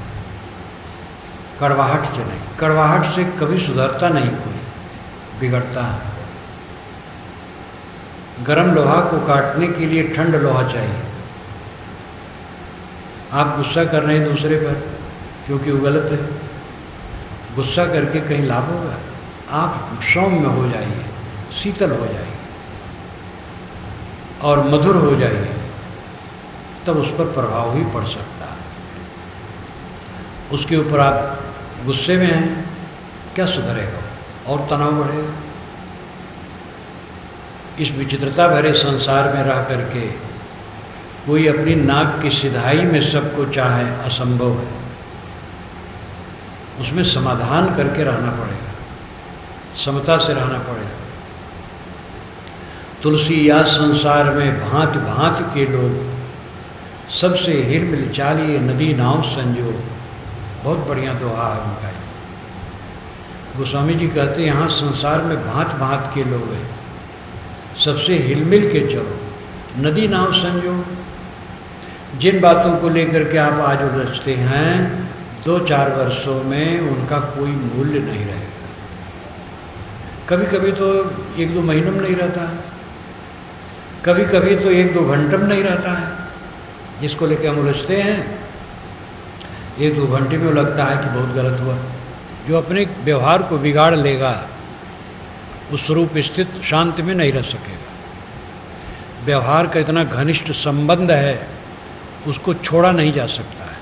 कड़वाहट से नहीं। कड़वाहट से कभी सुधरता नहीं, कोई बिगड़ता है। गरम लोहा को काटने के लिए ठंड लोहा चाहिए। आप गुस्सा कर रहे हैं दूसरे पर क्योंकि वो गलत है, गुस्सा करके कहीं लाभ होगा? आप सौम्य हो जाइए, शीतल हो जाइए और मधुर हो जाइए, तब उस पर प्रभाव भी पड़ सकता है। उसके ऊपर आप गुस्से में हैं, क्या सुधरेगा? और तनाव बढ़ेगा। इस विचित्रता भरे संसार में रह करके कोई अपनी नाक की सिधाई में सबको चाहे, असंभव है। उसमें समाधान करके रहना पड़ेगा, समता से रहना पड़ेगा। तुलसी या संसार में भांति भांति के लोग, सबसे हिलमिल चालिए नदी नाव संजो। बहुत बढ़िया दोहा है उनका। गोस्वामी जी कहते हैं यहाँ संसार में भांति भांति के लोग हैं, सबसे हिलमिल के चलो, नदी नाव संजो। जिन बातों को लेकर के आप आज उलझते हैं, 2-4 वर्षों में उनका कोई मूल्य नहीं रहेगा। कभी कभी तो 1-2 महीनों में नहीं रहता है, कभी कभी तो 1-2 घंटे में नहीं रहता है। जिसको लेकर हम उलझते हैं 1-2 घंटे में लगता है कि बहुत गलत हुआ। जो अपने व्यवहार को बिगाड़ लेगा उस स्वरूप स्थित शांति में नहीं रह सकेगा। व्यवहार का इतना घनिष्ठ संबंध है, उसको छोड़ा नहीं जा सकता है।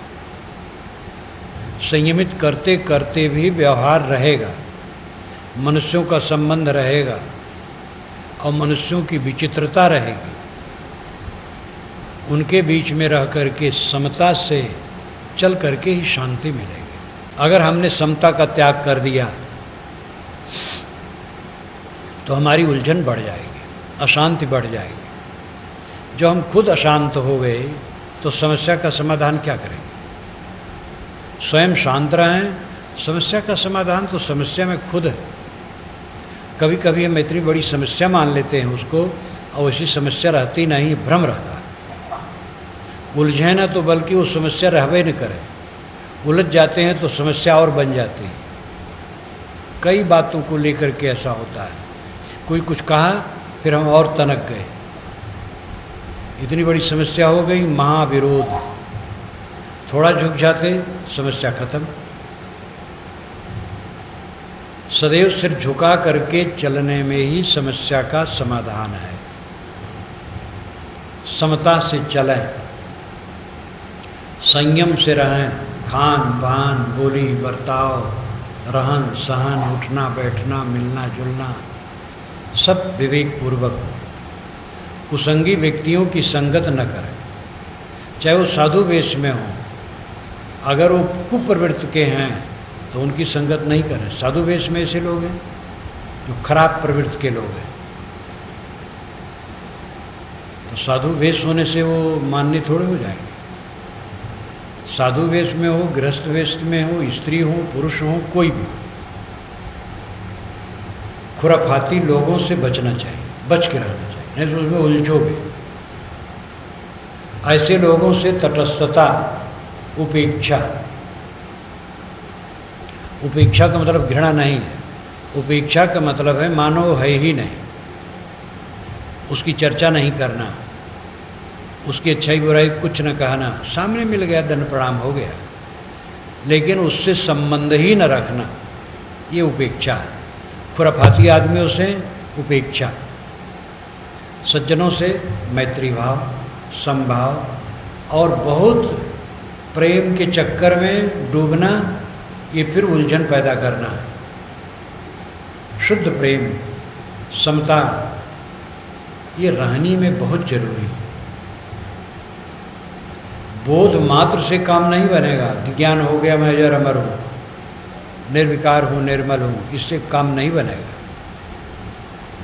संयमित करते करते भी व्यवहार रहेगा, मनुष्यों का संबंध रहेगा और मनुष्यों की विचित्रता रहेगी। उनके बीच में रह करके समता से चल करके ही शांति मिलेगी। अगर हमने समता का त्याग कर दिया तो हमारी उलझन बढ़ जाएगी, अशांति बढ़ जाएगी। जो हम खुद अशांत हो गए तो समस्या का समाधान क्या करेंगे? स्वयं शांत रहें, समस्या का समाधान तो समस्या में खुद है। कभी कभी हम इतनी बड़ी समस्या मान लेते हैं उसको, और वैसी समस्या रहती नहीं, भ्रम रहता है। उलझे ना तो बल्कि वो समस्या रहबे न करे, उलझ जाते हैं तो समस्या और बन जाती है। कई बातों को लेकर के ऐसा होता है, कोई कुछ कहा फिर हम और तनक गए, इतनी बड़ी समस्या हो गई, महाविरोध। थोड़ा झुक जाते, समस्या खत्म। सदैव सिर झुका करके चलने में ही समस्या का समाधान है। समता से चलें, संयम से रहें, खान पान, बोली, बर्ताव, रहन सहन, उठना बैठना, मिलना जुलना, सब विवेक पूर्वक। कुसंगी व्यक्तियों की संगत न करें, चाहे वो साधु वेश में हो। अगर वो कुप्रवृत्ति के हैं तो उनकी संगत नहीं करें। साधु वेश में ऐसे लोग हैं जो खराब प्रवृत्ति के लोग हैं, तो साधु वेश होने से वो मान्य थोड़े हो जाएंगे। साधु वेश में हो, गृहस्थ वेश में हो, स्त्री हो, पुरुष हो, कोई भी, खुराफाती लोगों से बचना चाहिए, बच के रहना चाहिए, नहीं तो उसमें उलझोगे। ऐसे लोगों से तटस्थता, उपेक्षा। उपेक्षा का मतलब घृणा नहीं है, उपेक्षा का मतलब है मानो है ही नहीं, उसकी चर्चा नहीं करना, उसकी अच्छाई बुराई कुछ न कहना। सामने मिल गया, दंड प्रणाम हो गया, लेकिन उससे संबंध ही न रखना, ये उपेक्षा है। खुराफाती आदमियों से उपेक्षा, सज्जनों से मैत्री भाव, समभाव, और बहुत प्रेम के चक्कर में डूबना, ये फिर उलझन पैदा करना है। शुद्ध प्रेम, समता, ये रहनी में बहुत जरूरी है। बोध मात्र से काम नहीं बनेगा। ज्ञान हो गया मैं अजर अमर हूँ, निर्विकार हूँ, निर्मल हूँ, इससे काम नहीं बनेगा।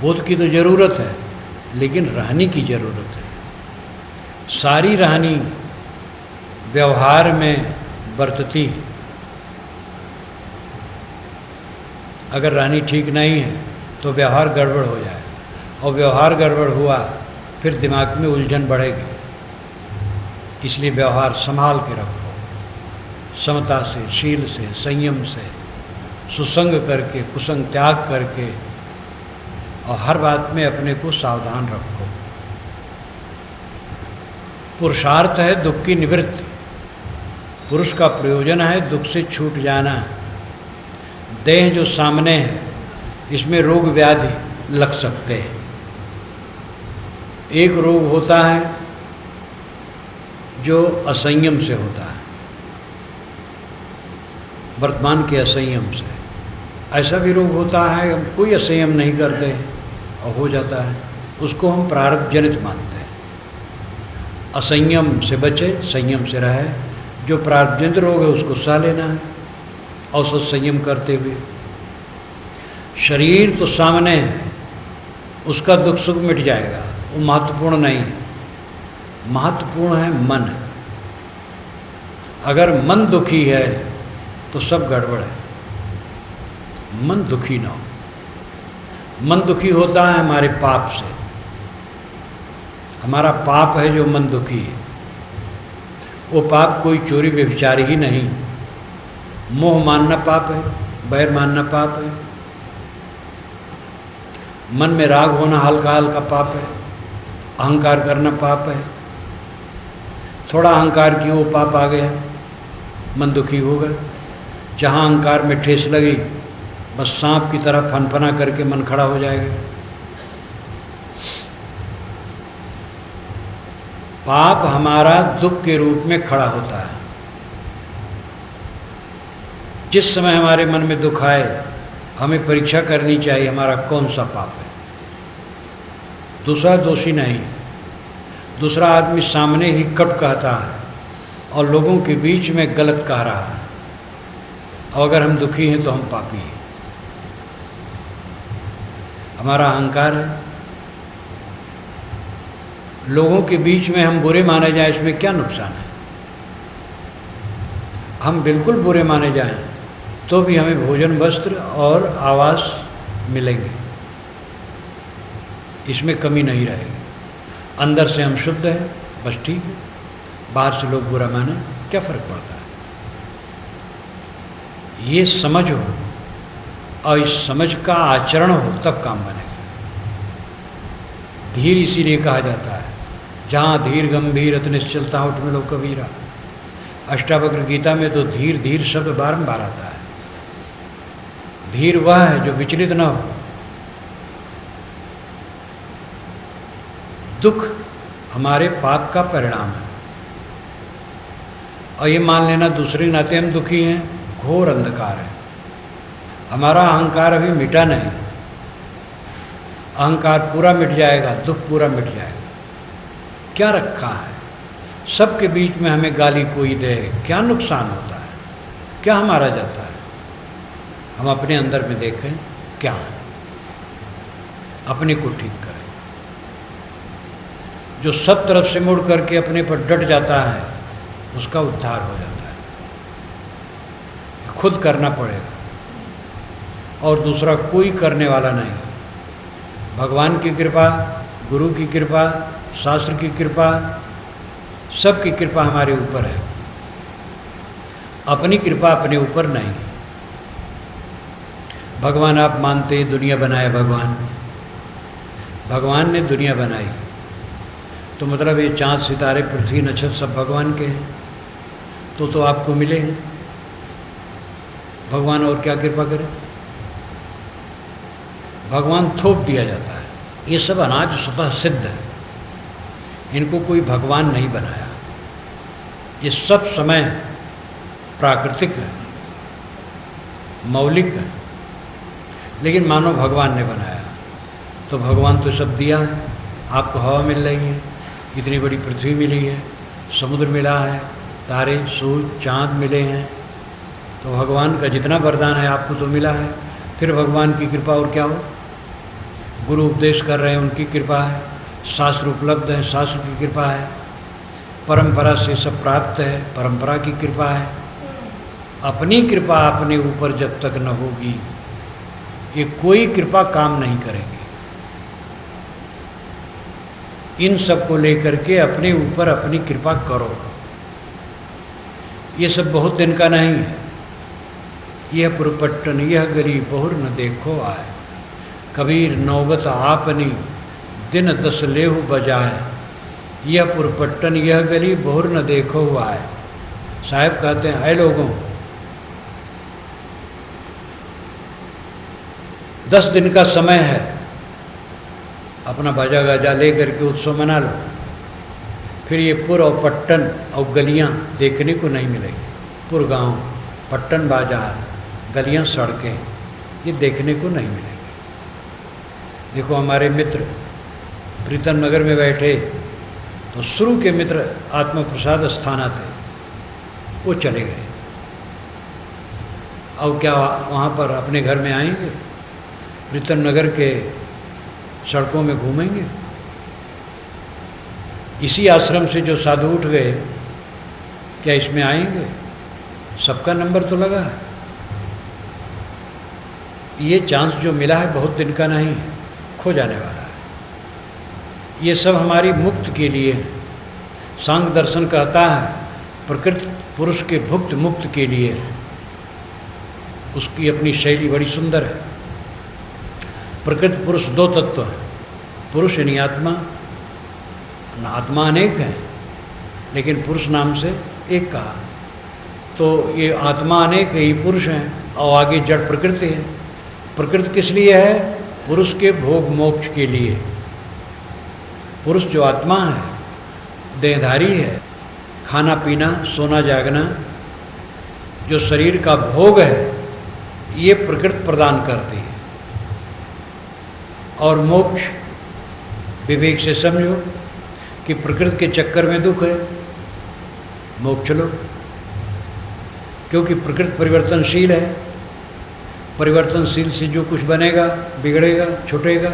बोध की तो ज़रूरत है, लेकिन रहनी की ज़रूरत है। सारी रहनी व्यवहार में बरतती है। अगर रहनी ठीक नहीं है तो व्यवहार गड़बड़ हो जाए, और व्यवहार गड़बड़ हुआ फिर दिमाग में उलझन बढ़ेगी। इसलिए व्यवहार संभाल के रखो, समता से, शील से, संयम से, सुसंग करके, कुसंग त्याग करके, और हर बात में अपने को सावधान रखो। पुरुषार्थ है दुख की निवृत्ति। पुरुष का प्रयोजन है दुख से छूट जाना। देह जो सामने है, इसमें रोग व्याधि लग सकते हैं। एक रोग होता है जो असंयम से होता है, वर्तमान के असंयम से। ऐसा भी रोग होता है हम कोई असंयम नहीं करते और हो जाता है, उसको हम प्रारब्ध जनित मानते हैं। असंयम से बचे, संयम से रहे। जो प्रारब्ध जनित रोग है उसको सह लेना है, औसत संयम करते हुए। शरीर तो सामने है, उसका दुख सुख मिट जाएगा, वो महत्वपूर्ण नहीं है। महत्वपूर्ण है मन। अगर मन दुखी है तो सब गड़बड़ है। मन दुखी ना हो। मन दुखी होता है हमारे पाप से। हमारा पाप है जो मन दुखी है। वो पाप कोई चोरी व्यभिचार ही नहीं। मोह मानना पाप है, बैर मानना पाप है, मन में राग होना हल्का हल्का पाप है, अहंकार करना पाप है। थोड़ा अहंकार की वो पाप आ गया, मन दुखी हो गया। जहाँ अहंकार में ठेस लगी, बस सांप की तरह फनफना करके मन खड़ा हो जाएगा। पाप हमारा दुख के रूप में खड़ा होता है। जिस समय हमारे मन में दुख आए, हमें परीक्षा करनी चाहिए हमारा कौन सा पाप है। दूसरा दोषी नहीं, दूसरा आदमी सामने ही कट कहता है और लोगों के बीच में गलत कह रहा है, और अगर हम दुखी हैं तो हम पापी हैं। हमारा अहंकार है। लोगों के बीच में हम बुरे माने जाएं, इसमें क्या नुकसान है। हम बिल्कुल बुरे माने जाएं तो भी हमें भोजन, वस्त्र और आवास मिलेंगे, इसमें कमी नहीं रहेगी। अंदर से हम शुद्ध हैं, बस ठीक है। बाहर से लोग बुरा माने, क्या फर्क पड़ता है। ये समझ हो और इस समझ का आचरण हो, तब काम बनेगा। धीर इसीलिए कहा जाता है, जहाँ धीर गंभीर अति निश्चलता उठ मिलो कबीरा। अष्टावक्र गीता में तो धीर धीर शब्द बारंबार आता है। धीर वह है जो विचलित न हो। दुख हमारे पाप का परिणाम है, और ये मान लेना दूसरे नाते हम दुखी हैं, घोर अंधकार है। हमारा अहंकार अभी मिटा नहीं। अहंकार पूरा मिट जाएगा, दुख पूरा मिट जाएगा। क्या रखा है? सबके बीच में हमें गाली कोई दे, क्या नुकसान होता है? क्या हमारा जाता है? हम अपने अंदर में देखें क्या है, अपने को ठीक करें। जो सब तरफ से मुड़ करके अपने पर डट जाता है उसका उद्धार हो जाता है। खुद करना पड़ेगा और दूसरा कोई करने वाला नहीं। भगवान की कृपा, गुरु की कृपा, शास्त्र की कृपा, सबकी कृपा हमारे ऊपर है। अपनी कृपा अपने ऊपर नहीं। भगवान आप मानते दुनिया बनाया भगवान ने दुनिया बनाई, तो मतलब ये चाँद सितारे पृथ्वी नक्षत्र सब भगवान के हैं, तो आपको मिले हैं। भगवान और क्या कृपा करे? भगवान थोप दिया जाता है। ये सब अनाज स्वतः सिद्ध है, इनको कोई भगवान नहीं बनाया। ये सब समय प्राकृतिक है, मौलिक है, लेकिन मानो भगवान ने बनाया। तो भगवान तो सब दिया है। आपको हवा मिल रही है, इतनी बड़ी पृथ्वी मिली है, समुद्र मिला है, तारे, सूरज, चाँद मिले हैं। तो भगवान का जितना वरदान है आपको तो मिला है। फिर भगवान की कृपा और क्या हो? गुरु उपदेश कर रहे हैं, उनकी कृपा है। शास्त्र उपलब्ध है, शास्त्र की कृपा है। परंपरा से सब प्राप्त है, परंपरा की कृपा है। अपनी कृपा अपने ऊपर जब तक न होगी, ये कोई कृपा काम नहीं करेगी। इन सब को लेकर के अपने ऊपर अपनी कृपा करो। ये सब बहुत दिन का नहीं है। यह पुरपट्टन यह गली बहुर न देखो आए, कबीर नौबत आपनी दिन 10 लेहु बजाए। यह पुरपट्टन यह गली बहुर न देखो आए। साहब कहते हैं, ऐ लोगों, 10 दिन का समय है, अपना बाजा गाजा ले करके उत्सव मना लो। फिर ये पुर और पट्टन और गलियां देखने को नहीं मिलेगी। पुर गांव, पट्टन बाजार, गलियां, सड़कें, ये देखने को नहीं मिलेगी। देखो हमारे मित्र प्रीतम नगर में बैठे, तो शुरू के मित्र आत्मा प्रसाद अस्थाना थे, वो चले गए। अब क्या वहाँ पर अपने घर में आएंगे? प्रीतम नगर के सड़कों में घूमेंगे? इसी आश्रम से जो साधु उठ गए, क्या इसमें आएंगे? सबका नंबर तो लगा है। ये चांस जो मिला है बहुत दिन का नहीं है, खो जाने वाला है। ये सब हमारी मुक्त के लिए है। सांग दर्शन कहता है प्रकृति पुरुष के भुक्त मुक्त के लिए है। उसकी अपनी शैली बड़ी सुंदर है। प्रकृति पुरुष 2 तत्व हैं, पुरुष यानी आत्मा। आत्मा अनेक है, लेकिन पुरुष नाम से एक कहा। तो ये आत्मा अनेक है, ये पुरुष हैं, और आगे जड़ प्रकृति है। प्रकृति किस लिए है? पुरुष के भोग मोक्ष के लिए। पुरुष जो आत्मा है, देहधारी है, खाना पीना सोना जागना जो शरीर का भोग है, ये प्रकृति प्रदान करती है। और मोक्ष विवेक से समझो कि प्रकृति के चक्कर में दुख है, मोक्ष लो, क्योंकि प्रकृति परिवर्तनशील है। परिवर्तनशील से जो कुछ बनेगा बिगड़ेगा, छूटेगा।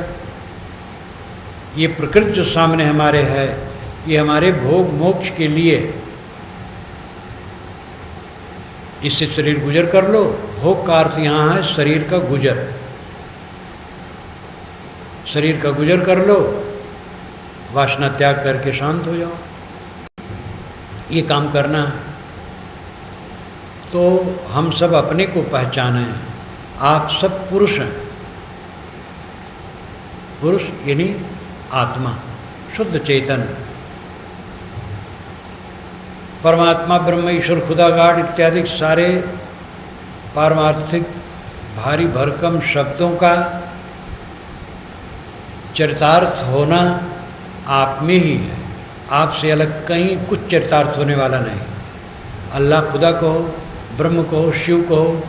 ये प्रकृति जो सामने हमारे है, ये हमारे भोग मोक्ष के लिए। इससे शरीर गुजर कर लो। भोग का अर्थ यहाँ है शरीर का गुजर। शरीर का गुजर कर लो, वासना त्याग करके शांत हो जाओ। ये काम करना है। तो हम सब अपने को पहचाने। आप सब पुरुष हैं। पुरुष यानी आत्मा, शुद्ध चेतन, परमात्मा, ब्रह्म, ईश्वर, खुदा, गाड इत्यादि सारे पारमार्थिक भारी भरकम शब्दों का चरितार्थ होना आप में ही है। आपसे अलग कहीं कुछ चरितार्थ होने वाला नहीं। अल्लाह खुदा कहो, ब्रह्म कहो, शिव कहो,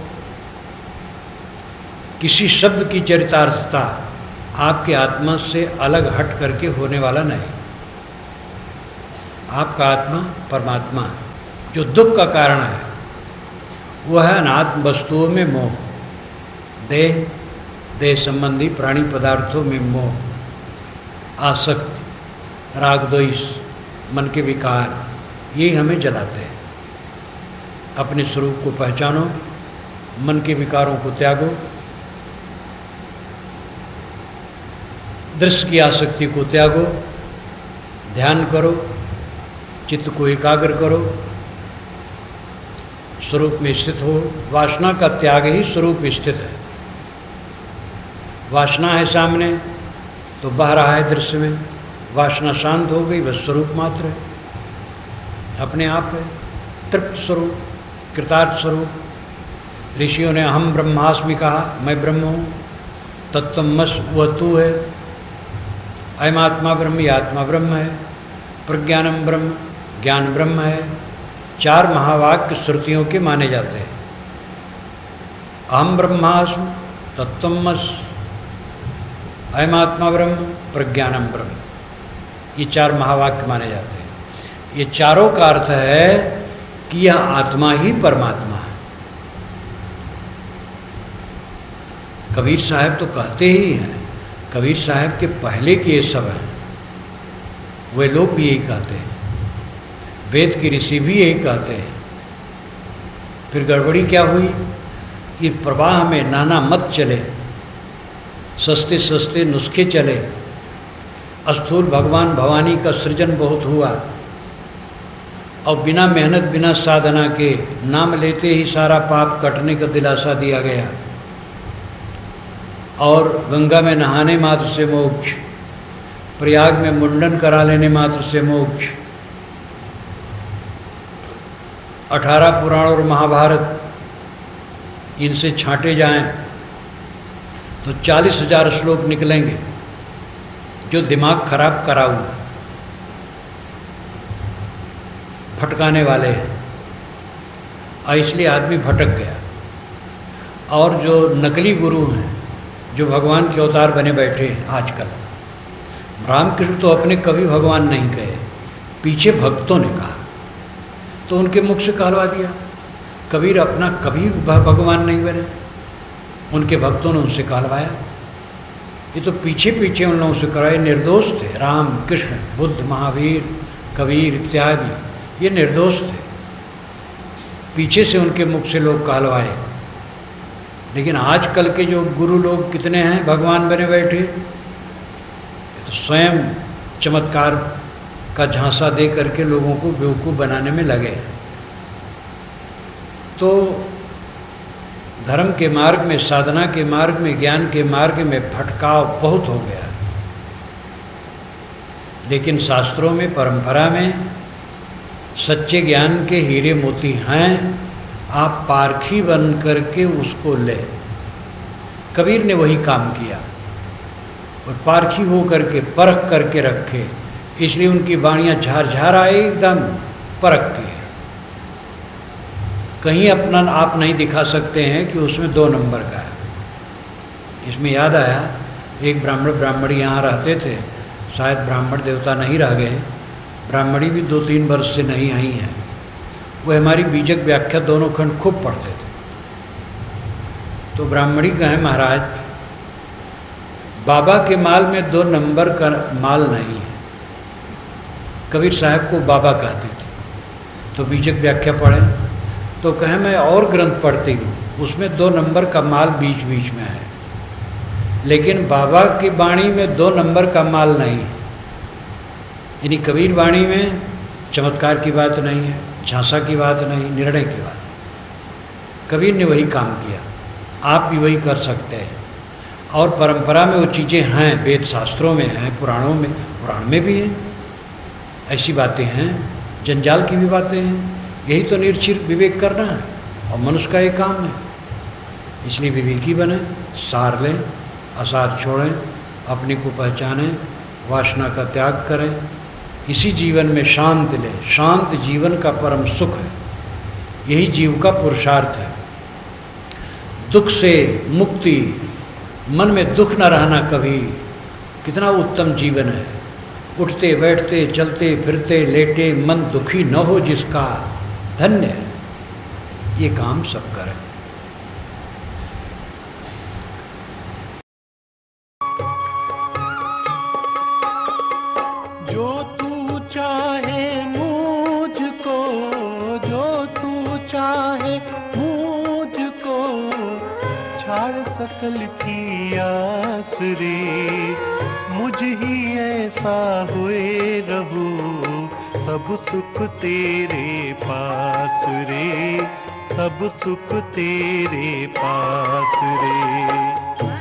किसी शब्द की चरितार्थता आपके आत्मा से अलग हट करके होने वाला नहीं। आपका आत्मा परमात्मा है। जो दुख का कारण है वह है अनात्म वस्तुओं में मोह, देह संबंधी प्राणी पदार्थों में मोह, आसक्ति, राग द्वेष, मन के विकार, यही हमें जलाते हैं। अपने स्वरूप को पहचानो, मन के विकारों को त्यागो, दृश्य की आसक्ति को त्यागो, ध्यान करो, चित्त को एकाग्र करो, स्वरूप में स्थित हो। वासना का त्याग ही स्वरूप में स्थित है। वासना है सामने तो बह रहा है दृश्य में, वासना शांत हो गई, बस स्वरूप मात्र है, अपने आप है, तृप्त स्वरूप, कृतार्थ स्वरूप। ऋषियों ने अहम ब्रह्मास्मि कहा, मैं ब्रह्म हूँ, तत्त्वमस वह तू है, अयम आत्मा ब्रह्म, ये आत्मा ब्रह्म है, प्रज्ञानम ब्रह्म, ज्ञान ब्रह्म है। 4 महावाक्य श्रुतियों के माने जाते हैं। अहम ब्रह्मास्मि, तत्त्वमस, अयम आत्मा ब्रह्म, प्रज्ञानम ब्रह्म, ये 4 महावाक्य माने जाते हैं। ये चारों का अर्थ है कि यह आत्मा ही परमात्मा है। कबीर साहब तो कहते ही हैं, कबीर साहब के पहले के ये सब हैं, वे लोग भी यही कहते हैं, वेद के ऋषि भी यही कहते हैं। फिर गड़बड़ी क्या हुई कि प्रवाह में नाना मत चले, सस्ते सस्ते नुस्खे चले, स्थूल भगवान भवानी का सृजन बहुत हुआ और बिना मेहनत बिना साधना के नाम लेते ही सारा पाप कटने का दिलासा दिया गया। और गंगा में नहाने मात्र से मोक्ष, प्रयाग में मुंडन करा लेने मात्र से मोक्ष, 18 पुराण और महाभारत इनसे छांटे जाएं तो 40,000 श्लोक निकलेंगे जो दिमाग खराब करा हुआ, भटकाने वाले हैं, और इसलिए आदमी भटक गया। और जो नकली गुरु हैं, जो भगवान के अवतार बने बैठे हैं आजकल, रामकृष्ण तो अपने कभी भगवान नहीं कहे, पीछे भक्तों ने कहा तो उनके मुख से कहलवा दिया। कबीर अपना कभी भगवान नहीं बने, उनके भक्तों ने उनसे कहलवाया। ये तो पीछे पीछे उन लोगों से कराए, निर्दोष थे। राम, कृष्ण, बुद्ध, महावीर, कबीर इत्यादि ये निर्दोष थे, पीछे से उनके मुख से लोग कहलवाए। लेकिन आजकल के जो गुरु लोग कितने हैं भगवान बने बैठे, तो स्वयं चमत्कार का झांसा दे करके लोगों को बेवकूफ़ बनाने में लगे। तो धर्म के मार्ग में, साधना के मार्ग में, ज्ञान के मार्ग में भटकाव बहुत हो गया। लेकिन शास्त्रों में, परंपरा में सच्चे ज्ञान के हीरे मोती हैं, आप पारखी बन करके उसको ले। कबीर ने वही काम किया और पारखी हो करके परख करके रखे, इसलिए उनकी वाणियाँ झार आए एकदम परख के। कहीं अपना आप नहीं दिखा सकते हैं कि उसमें 2 नंबर का है। इसमें याद आया, एक ब्राह्मणी यहाँ रहते थे, शायद ब्राह्मण देवता नहीं रह गए, ब्राह्मणी भी 2-3 वर्ष से नहीं आई हैं। वह हमारी बीजक व्याख्या दोनों खंड खूब पढ़ते थे। तो ब्राह्मणी कहे, महाराज बाबा के माल में 2 नंबर का माल नहीं है। कबीर साहब को बाबा कहते थे। तो बीजक व्याख्या पढ़े तो कहे, मैं और ग्रंथ पढ़ती हूँ, उसमें 2 नंबर का माल बीच बीच में है, लेकिन बाबा की वाणी में 2 नंबर का माल नहीं है। यानी कबीर वाणी में चमत्कार की बात नहीं है, झांसा की बात नहीं, निर्णय की बात है। कबीर ने वही काम किया, आप भी वही कर सकते हैं। और परंपरा में वो चीज़ें हैं, वेद शास्त्रों में हैं, पुराणों में, पुराण में भी हैं, ऐसी बातें हैं, जंजाल की भी बातें हैं। यही तो निर्चिर विवेक करना है और मनुष्य का एक काम है। इसलिए विवेकी बने, सार लें, असार छोड़ें, अपने को पहचानें, वासना का त्याग करें, इसी जीवन में शांति लें। शांत जीवन का परम सुख है, यही जीव का पुरुषार्थ है। दुख से मुक्ति मन में दुख न रहना कभी, कितना उत्तम जीवन है। उठते बैठते चलते फिरते लेटे मन दुखी न हो जिसका, धन्य है ये काम सब करें। जो तू चाहे मुझको, जो तू चाहे मुझको, छाड़ सकल की आस रे, मुझ ही ऐसा हुए रहूं, सब सुख तेरे पास रे, सब सुख तेरे पास रे।